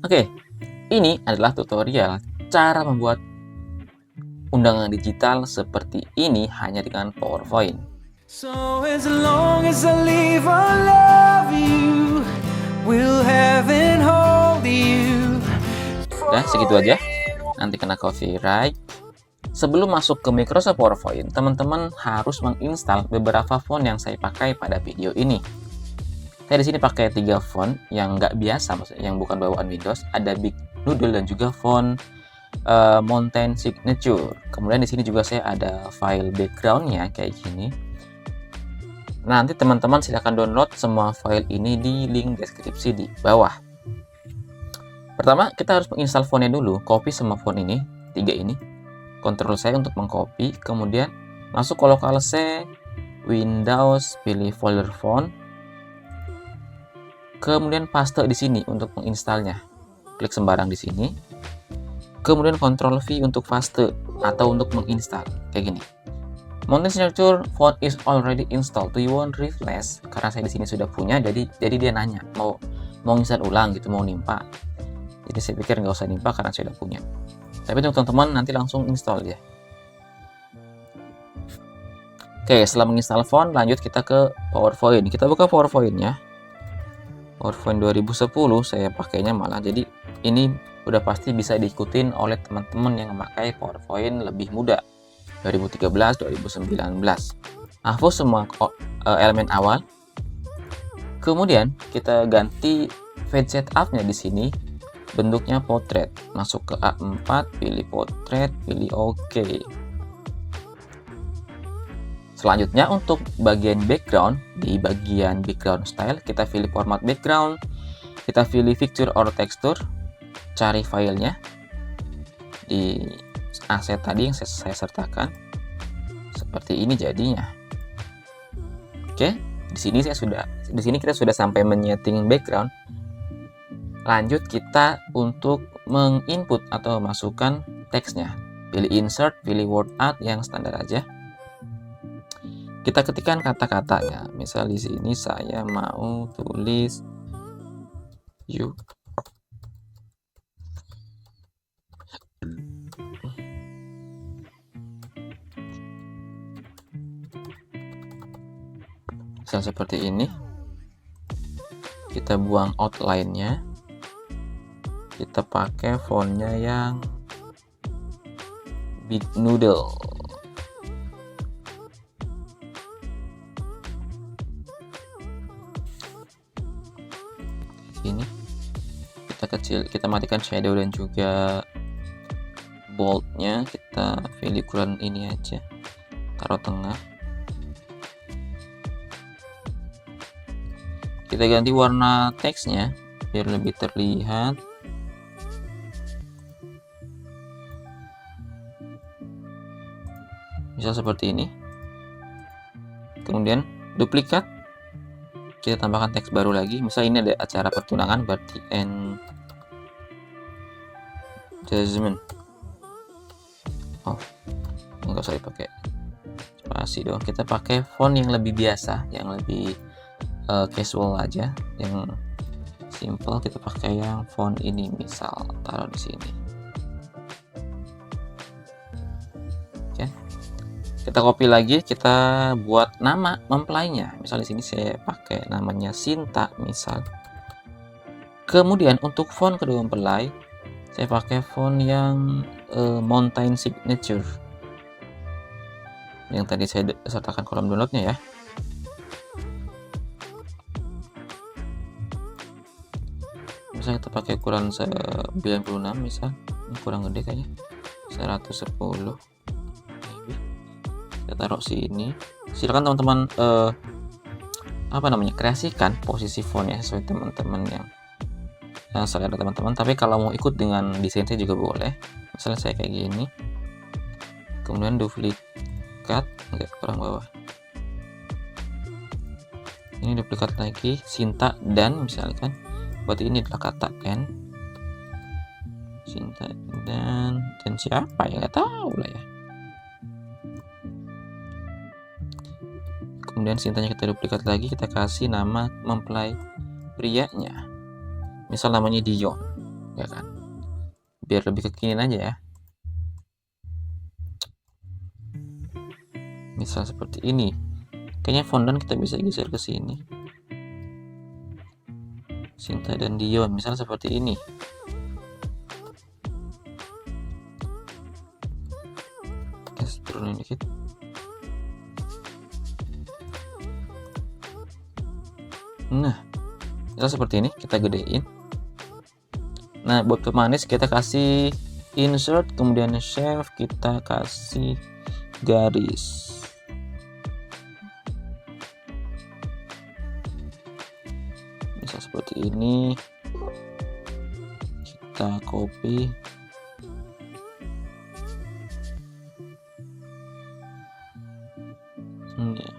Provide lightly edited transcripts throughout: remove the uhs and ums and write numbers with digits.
Oke, ini adalah tutorial cara membuat undangan digital seperti ini hanya dengan PowerPoint. So as long as I live, I love you. Will heaven hold you? Nah, segitu aja. Nanti kena copyright. Sebelum masuk ke Microsoft PowerPoint, teman-teman harus menginstal beberapa font yang saya pakai pada video ini. Saya di sini pakai 3 font yang nggak biasa, maksudnya yang bukan bawaan Windows. Ada Big Noodle dan juga font Mountain Signature. Kemudian di sini juga saya ada file backgroundnya kayak gini. Nanti teman-teman silahkan download semua file ini di link deskripsi di bawah. Pertama, kita harus menginstal fontnya dulu. Copy semua font ini, 3 ini. Ctrl C untuk mengcopy. Kemudian masuk ke Local C, Windows, pilih folder font. Kemudian paste di sini untuk menginstalnya. Klik sembarang di sini. Kemudian Ctrl V untuk paste atau untuk menginstal kayak gini. Mountain Signature font is already installed. Do you want replace? Karena saya di sini sudah punya, jadi dia nanya mau install ulang gitu, mau nimpa. Jadi saya pikir nggak usah nimpa karena saya udah punya. Tapi untuk teman-teman nanti langsung install ya. Oke, setelah menginstal font, lanjut kita ke PowerPoint. Kita buka PowerPoint-nya. PowerPoint 2010 saya pakainya malah, jadi ini udah pasti bisa diikutin oleh teman-teman yang memakai PowerPoint lebih muda 2013 2019. Hapus semua elemen awal, kemudian kita ganti page setup-nya di sini bentuknya portrait. Masuk ke A4, pilih portrait, pilih OK. Selanjutnya untuk bagian background, di bagian background style kita pilih format background, kita pilih picture or texture, cari filenya di aset tadi yang saya sertakan. Seperti ini jadinya. Oke, di sini kita sudah sampai menyeting background. Lanjut kita untuk menginput atau masukkan teksnya. Pilih insert, pilih word art yang standar aja. Kita ketikkan kata-katanya. Misal di sini saya mau tulis you. Misal seperti ini. Kita buang outline-nya. Kita pakai fontnya yang Big Noodle. Ini kita matikan shadow dan juga boldnya. Kita pilih ukuran ini aja, taruh tengah. Kita ganti warna teksnya biar lebih terlihat. Misal seperti ini. Kemudian duplikat, kita tambahkan teks baru lagi. Misal ini ada acara pertunangan, berarti engagement. Oh, nggak usah dipakai spasi dong. Kita pakai font yang lebih biasa, yang lebih casual aja, yang simple. Kita pakai yang font ini, misal taruh di sini. Oke. Kita copy lagi, kita buat nama mempelainya. Misal di sini saya pakai namanya Sinta misal. Kemudian untuk font kedua mempelai, saya pakai font yang Mountain Signature. Yang tadi saya sertakan kolom downloadnya ya. Misal kita pakai ukuran 96 misal. Ini kurang gede kayaknya. 110. Kita taruh sini. Silakan teman-teman kreasikan posisi fontnya sesuai teman-teman yang selera teman-teman. Tapi kalau mau ikut dengan desain saya juga boleh. Misalnya saya kayak gini. Kemudian duplikat, kurang bawah. Ini duplikat lagi, Sinta dan misalkan. Berarti ini adalah kata N. Sinta dan siapa ya, nggak tahu lah ya. Kemudian Sintanya kita duplikat lagi, kita kasih nama mempelai prianya. Misal namanya Dion. ya kan? Biar lebih kekinian aja ya. Misal seperti ini. Kayaknya fondant kita bisa geser ke sini. Sinta dan Dion, misal seperti ini. Oke, turunin dikit. Nah, misal seperti ini, kita gedein. Nah, buat pemanis kita kasih insert, kemudian save, kita kasih garis. Bisa seperti ini. Kita copy. Ini.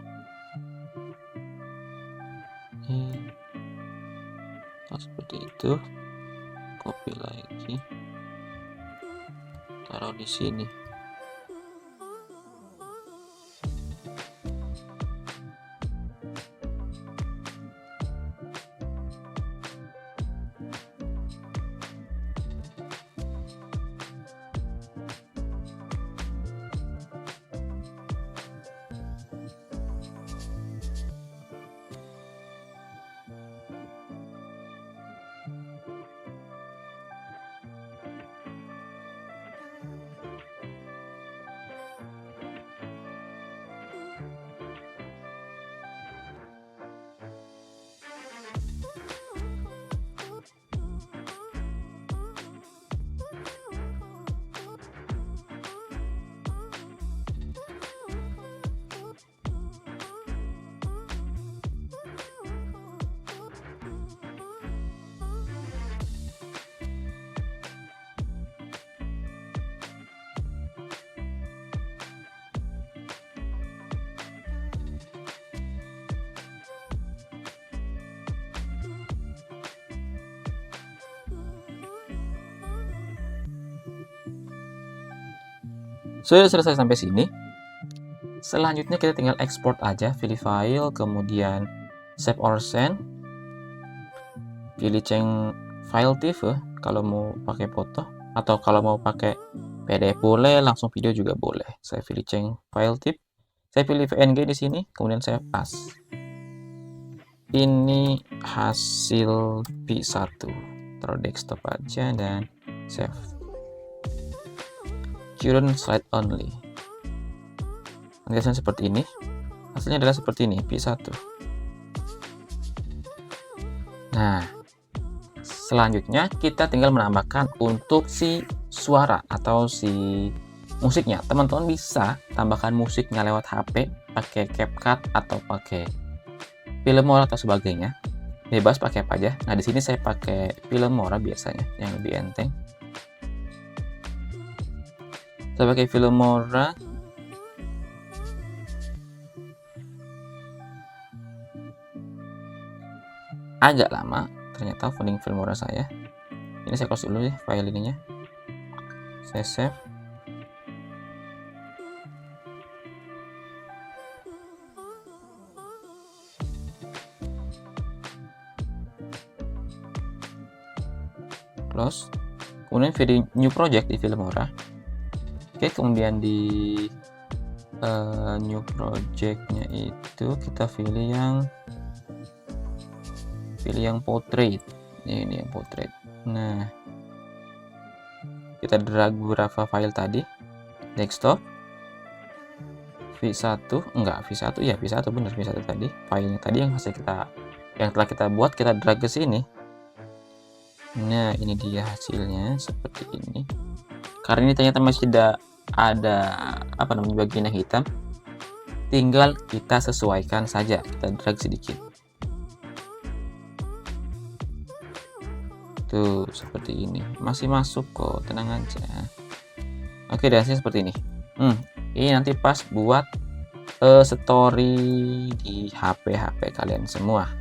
Seperti itu. Copy lagi. Taruh di sini. Sudah selesai sampai sini. Selanjutnya kita tinggal export aja, pilih file, kemudian save or send. Pilih change file tipe kalau mau pakai foto, atau kalau mau pakai PDF boleh, langsung video juga boleh. Saya pilih change file type. Saya pilih PNG di sini, kemudian saya pas. Ini hasil P1. Taruh desktop aja dan save. Current slide only. Nanti hasilnya seperti ini. Hasilnya adalah seperti ini, P1. Nah, selanjutnya kita tinggal menambahkan untuk si suara atau si musiknya. Teman-teman bisa tambahkan musiknya lewat HP, pakai CapCut atau pakai Filmora atau sebagainya. Bebas pakai apa aja. Nah, di sini saya pakai Filmora biasanya yang lebih enteng. Saya pakai Filmora. Agak lama ternyata founding Filmora saya. Ini saya close dulu ya file ininya. Saya save. Close. Kemudian video new project di Filmora. Oke, kemudian di new projectnya itu kita pilih yang portrait. Ini yang portrait. Nah, kita drag beberapa file tadi, desktop, V1, enggak V1 ya, V1 bener, V1 tadi filenya tadi yang telah kita buat, kita drag ke sini. Nah, ini dia hasilnya seperti ini. Karena ini ternyata masih tidak ada bagian yang hitam, tinggal kita sesuaikan saja, kita drag sedikit. Tuh, seperti ini. Masih masuk kok, tenang aja. Oke, dan hasilnya seperti ini. Ini nanti pas buat story di HP kalian semua.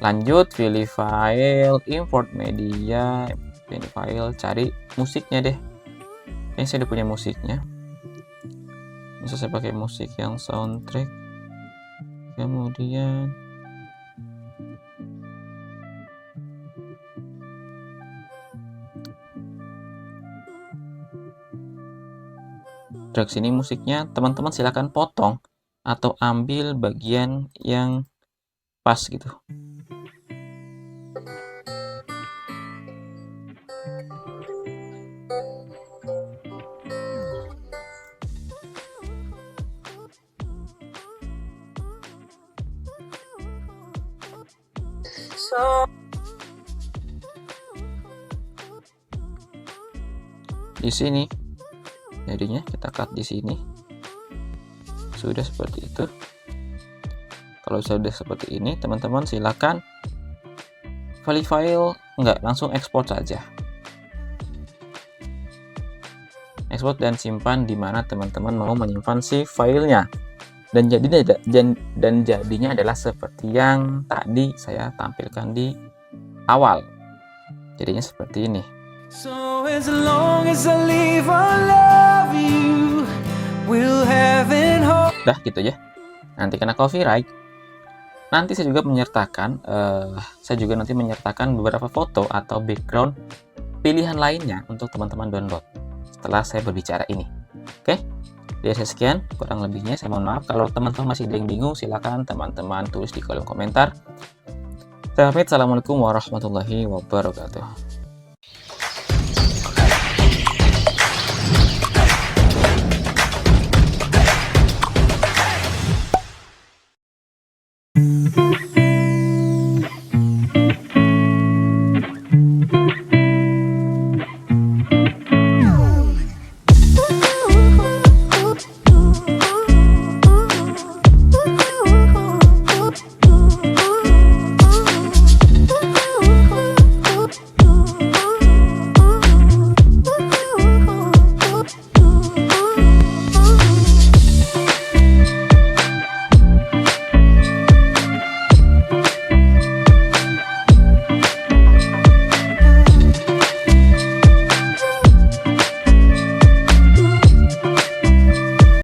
Lanjut, pilih file, import media, pilih file, cari musiknya deh. Ini saya udah punya musiknya. Bisa saya pakai musik yang soundtrack. Kemudian drag sini musiknya, teman-teman silakan potong atau ambil bagian yang pas gitu. Di sini jadinya kita cut di sini. Sudah seperti itu. Kalau sudah seperti ini, teman-teman silakan file langsung ekspor saja. Ekspor dan simpan di mana teman-teman mau menyimpan si filenya. Dan jadinya adalah seperti yang tadi saya tampilkan di awal. Jadinya seperti ini. So as long as I live, I love you. We'll have it home. Udah gitu ya. Nanti kena copyright. Nanti saya juga menyertakan beberapa foto atau background pilihan lainnya untuk teman-teman download setelah saya berbicara ini. Oke? Dari saya sekian, kurang lebihnya saya mohon maaf. Kalau teman-teman masih ada yang bingung, silakan teman-teman tulis di kolom komentar. Saya pamit, assalamualaikum warahmatullahi wabarakatuh.